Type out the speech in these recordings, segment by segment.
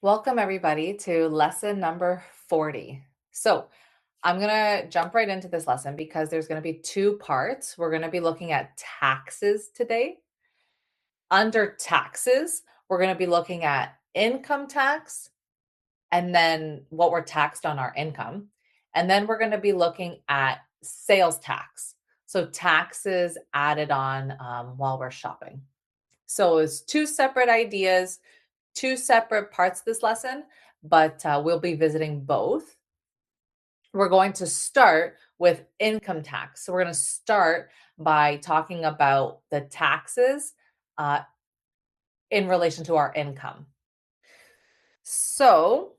Welcome, everybody, to lesson number 40. So, I'm going to jump right into this lesson because there's going to be two parts. We're going to be looking at taxes today. Under taxes, we're going to be looking at income tax and then what we're taxed on our income. And then we're going to be looking at sales tax. So, taxes added on while we're shopping. So, it's two separate ideas, two separate parts of this lesson, but we'll be visiting both. We're going to start with income tax. So we're going to start by talking about the taxes uh, in relation to our income. So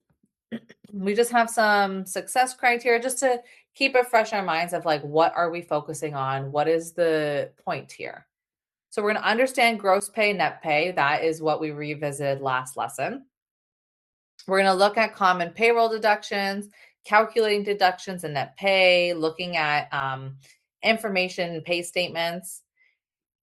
we just have some success criteria just to keep it fresh in our minds of like, what are we focusing on? What is the point here? So we're going to understand gross pay, net pay. That is what we revisited last lesson. We're going to look at common payroll deductions, calculating deductions and net pay, looking at information pay statements.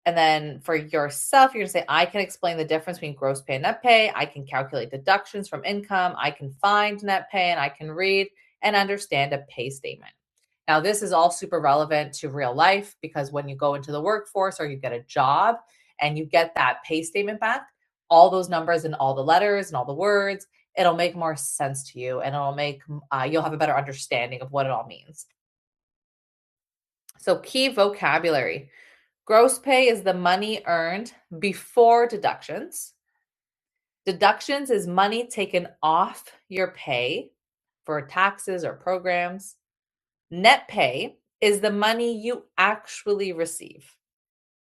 And then for yourself, you're going to say, I can explain the difference between gross pay and net pay. I can calculate deductions from income. I can find net pay and I can read and understand a pay statement. Now, this is all super relevant to real life because when you go into the workforce or you get a job and you get that pay statement back, all those numbers and all the letters and all the words, it'll make more sense to you and it'll make you'll have a better understanding of what it all means. So, key vocabulary. Gross pay is the money earned before deductions. Deductions is money taken off your pay for taxes or programs. Net pay is the money you actually receive.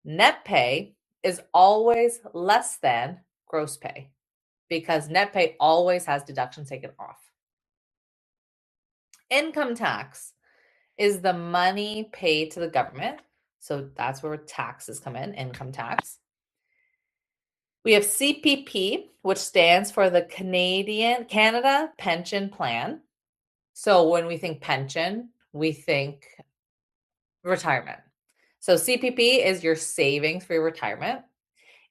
Net pay is always less than gross pay because net pay always has deductions taken off. Income tax is the money paid to the government. So that's where taxes come in, income tax. We have CPP, which stands for the Canada Pension Plan. So when we think pension, we think retirement. So CPP is your savings for your retirement,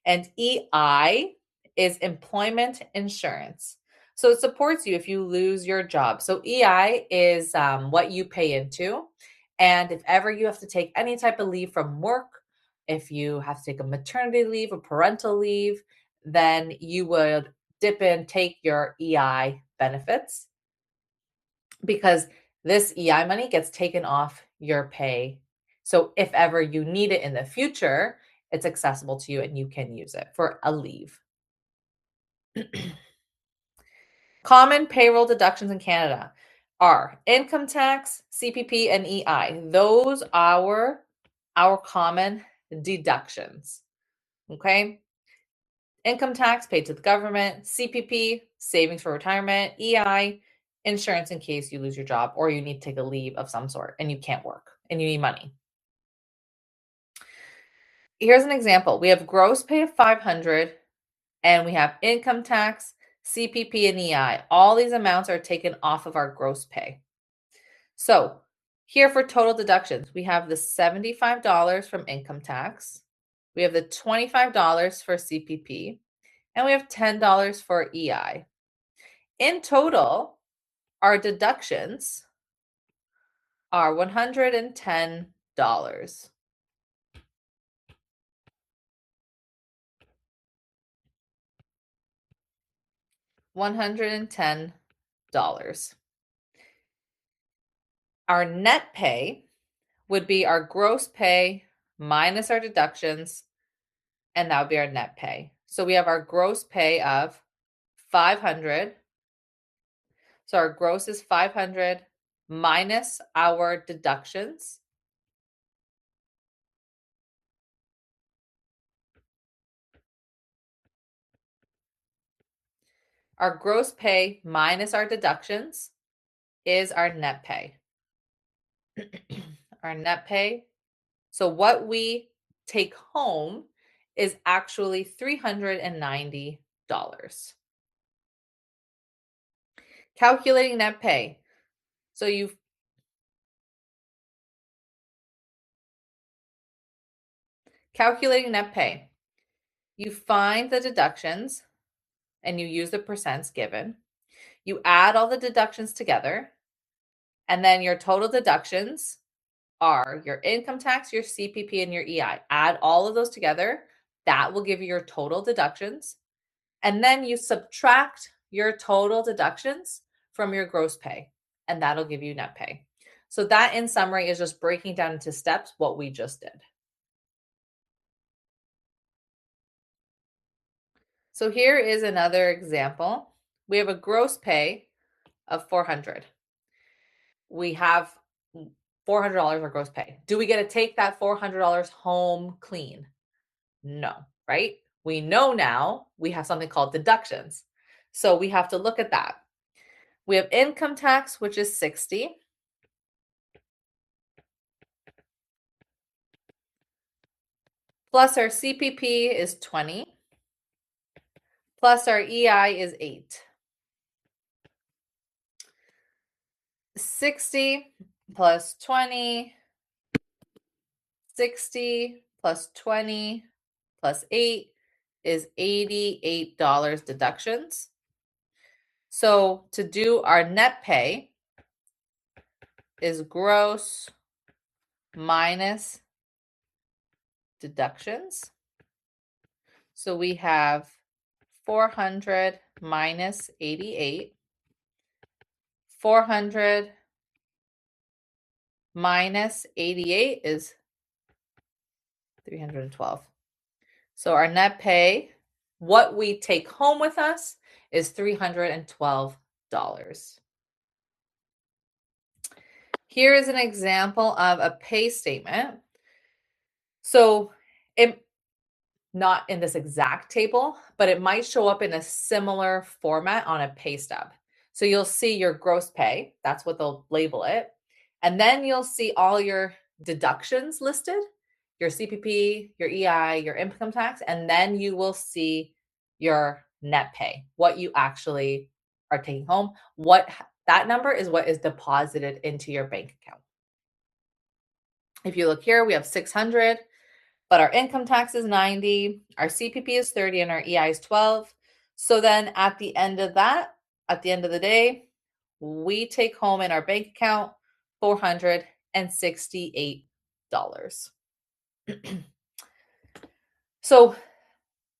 and EI is employment insurance. So it supports you if you lose your job. So EI is what you pay into. And if ever you have to take any type of leave from work, if you have to take a maternity leave, a parental leave, then you would dip in, take your EI benefits because this EI money gets taken off your pay. So if ever you need it in the future, it's accessible to you and you can use it for a leave. Common payroll deductions in Canada are income tax, CPP, and EI. Those are our common deductions. Okay. Income tax paid to the government, CPP, savings for retirement, EI, insurance in case you lose your job or you need to take a leave of some sort and you can't work and you need money. Here's an example. We have gross pay of 500 and we have income tax, CPP, and EI. All these amounts are taken off of our gross pay. So here for total deductions, we have the $75 from income tax. We have the $25 for CPP, and we have $10 for EI. In total, our deductions are $110. $110. Our net pay would be our gross pay minus our deductions, and that would be our net pay. So we have our gross pay of 500. So our gross is 500 minus our deductions. Our gross pay minus our deductions is our net pay. Our net pay. So what we take home is actually $390. Calculating net pay. So you calculating net pay. You find the deductions and you use the percents given. You add all the deductions together, and then your total deductions are your income tax, your CPP, and your EI. Add all of those together. That will give you your total deductions. And then you subtract your total deductions from your gross pay, and that'll give you net pay. So that, in summary, is just breaking down into steps what we just did. So here is another example. We have a gross pay of $400. We have $400 our gross pay. Do we get to take that $400 home clean? No, right? We know now we have something called deductions. So we have to look at that. We have income tax, which is 60. Plus our CPP is 20. Plus our EI is 8. 60 plus 20, 60 plus 20 plus 8 is $88 deductions. So to do our net pay is gross minus deductions. So we have 400 minus 88. 400 minus 88 is 312. So our net pay, what we take home with us, is $312. Here is an example of a pay statement. So not in this exact table, but it might show up in a similar format on a pay stub. So you'll see your gross pay, that's what they'll label it. And then you'll see all your deductions listed, your CPP, your EI, your income tax, and then you will see your net pay, what you actually are taking home. That number is what is deposited into your bank account. If you look here, we have 600, but our income tax is 90, our CPP is 30, and our EI is 12. So then at the end of that, at the end of the day, we take home in our bank account $468. So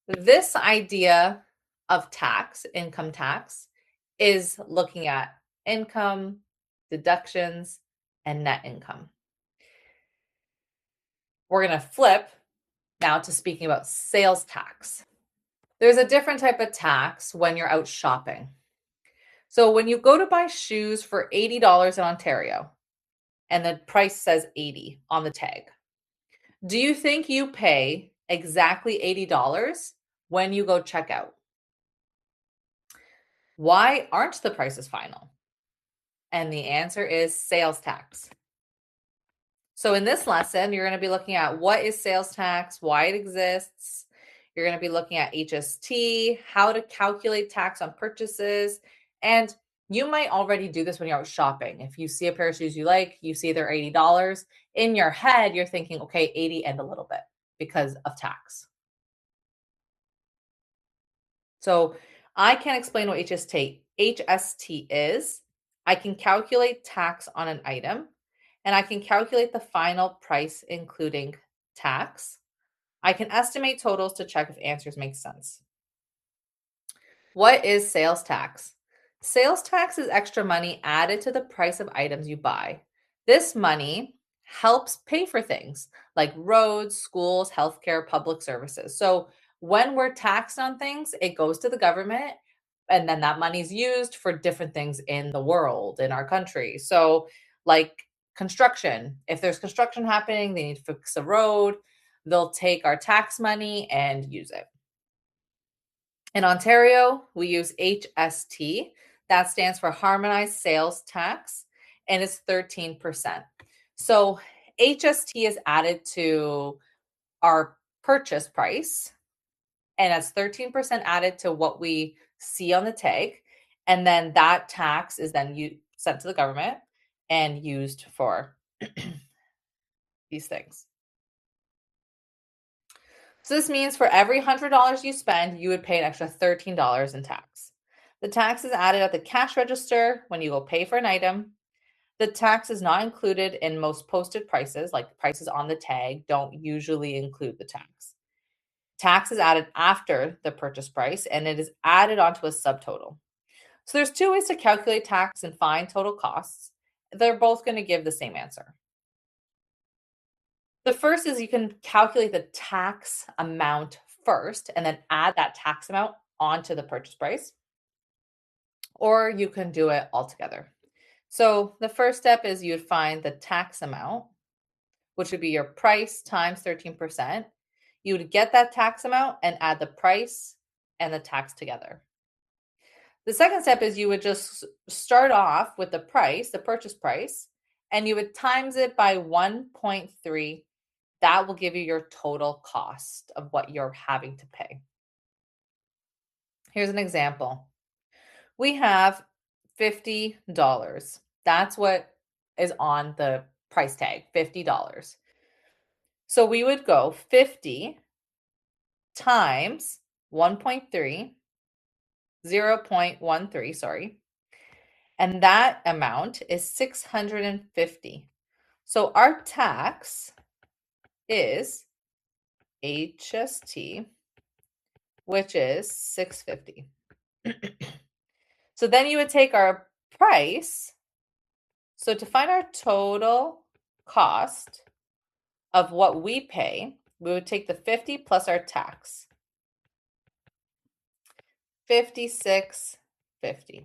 this idea of tax, income tax, is looking at income, deductions, and net income. We're going to flip now to speaking about sales tax. There's a different type of tax when you're out shopping. So when you go to buy shoes for $80 in Ontario and the price says 80 on the tag, do you think you pay exactly $80 when you go check out? Why aren't the prices final? And the answer is sales tax. So in this lesson, you're going to be looking at what is sales tax, why it exists. You're going to be looking at HST, how to calculate tax on purchases. And you might already do this when you're out shopping. If you see a pair of shoes you like, you see they're $80. In your head, you're thinking, okay, 80 and a little bit because of tax. So I can explain what HST is. I can calculate tax on an item, and I can calculate the final price, including tax. I can estimate totals to check if answers make sense. What is sales tax? Sales tax is extra money added to the price of items you buy. This money helps pay for things like roads, schools, healthcare, public services. So when we're taxed on things, it goes to the government, and then that money is used for different things in the world, in our country. So like construction, if there's construction happening, they need to fix a road, they'll take our tax money and use it. In Ontario, we use HST. That stands for Harmonized Sales Tax, and it's 13%. So HST is added to our purchase price, and that's 13% added to what we see on the tag. And then that tax is then sent to the government and used for these things. So this means for every $100 you spend, you would pay an extra $13 in tax. The tax is added at the cash register when you go pay for an item. The tax is not included in most posted prices, like prices on the tag don't usually include the tax. Tax is added after the purchase price and it is added onto a subtotal. So there's two ways to calculate tax and find total costs. They're both going to give the same answer. The first is you can calculate the tax amount first and then add that tax amount onto the purchase price, or you can do it all together. So the first step is you'd find the tax amount, which would be your price times 13%. You would get that tax amount and add the price and the tax together. The second step is you would just start off with the price, the purchase price, and you would times it by 1.3. That will give you your total cost of what you're having to pay. Here's an example. We have $50. That's what is on the price tag, $50. So we would go 50 times 1.3, 0.13, sorry. And that amount is 650. So our tax is HST, which is 650. So then you would take our price. So to find our total cost of what we pay, we would take the 50 plus our tax. 56.50.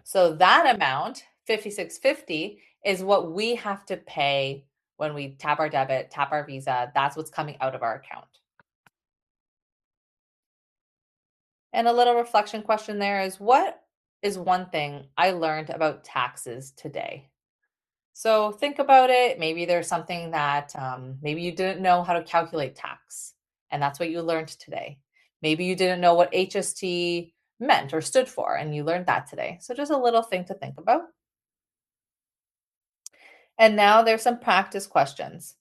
So that amount, 56.50, is what we have to pay when we tap our debit, tap our Visa. That's what's coming out of our account. And a little reflection question there is, what is one thing I learned about taxes today? So think about it. Maybe there's something that maybe you didn't know how to calculate tax, and that's what you learned today. Maybe you didn't know what HST meant or stood for, and you learned that today. So just a little thing to think about. And now there's some practice questions.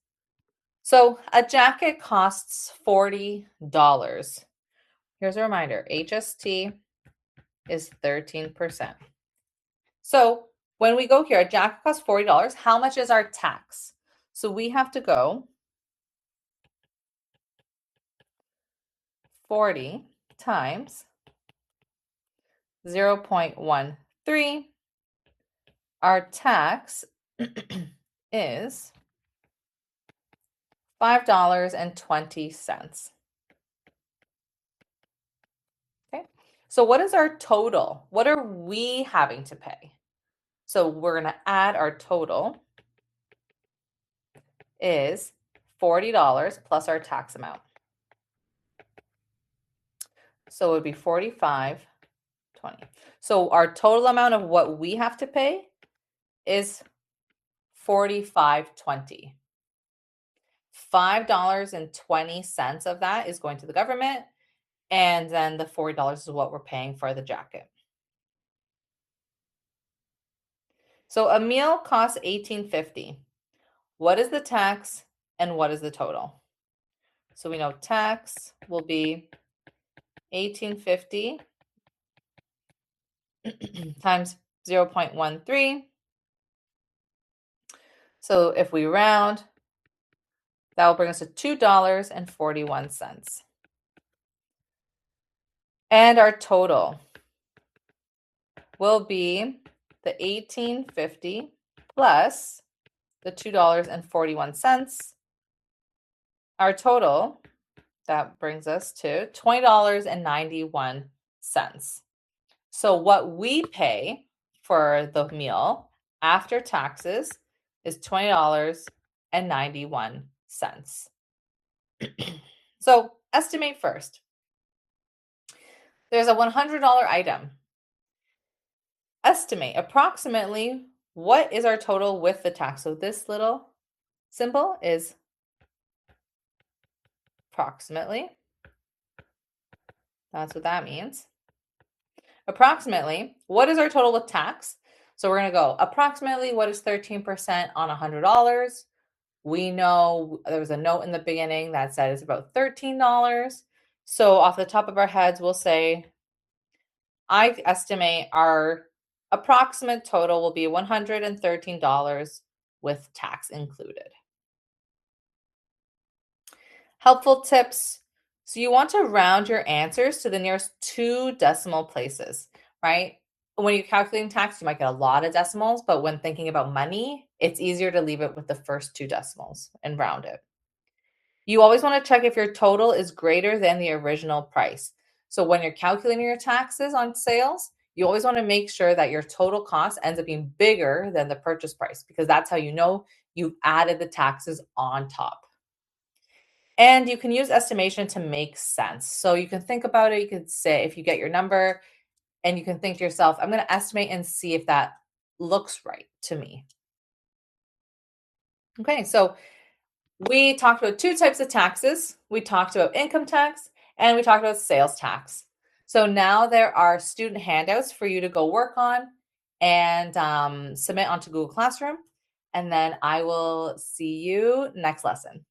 So a jacket costs $40. Here's a reminder, HST is 13%. So when we go here, a jacket costs $40. How much is our tax? So we have to go 40 times 0.13. Our tax is $5.20. Okay, so what is our total? What are we having to pay? So we're going to add our total is $40 plus our tax amount. So it would be $45.20. So our total amount of what we have to pay is $45.20. $5.20 of that is going to the government, and then the $40 is what we're paying for the jacket. So a meal costs $18.50. What is the tax and what is the total? So we know tax will be $18.50 times 0.13. So if we round, that will bring us to $2.41. And our total will be the $18.50 plus the $2.41. Our total, that brings us to $20.91. So what we pay for the meal after taxes is $20.91. So estimate first. There's a $100 item. Estimate approximately what is our total with the tax. So this little symbol is approximately. That's what that means. Approximately, what is our total with tax? So we're going to go approximately what is 13% on $100? We know there was a note in the beginning that said it's about $13. So off the top of our heads, we'll say, I estimate our approximate total will be $113 with tax included. Helpful tips. So you want to round your answers to the nearest 2 decimal places, right? When you're calculating tax, you might get a lot of decimals, but when thinking about money, it's easier to leave it with the first 2 decimals and round it. You always want to check if your total is greater than the original price. So when you're calculating your taxes on sales, you always want to make sure that your total cost ends up being bigger than the purchase price, because that's how you know you've added the taxes on top. And you can use estimation to make sense. So you can think about it. You could say, if you get your number and you can think to yourself, I'm going to estimate and see if that looks right to me. Okay, so we talked about 2 types of taxes. We talked about income tax and we talked about sales tax. So now there are student handouts for you to go work on and submit onto Google Classroom. And then I will see you next lesson.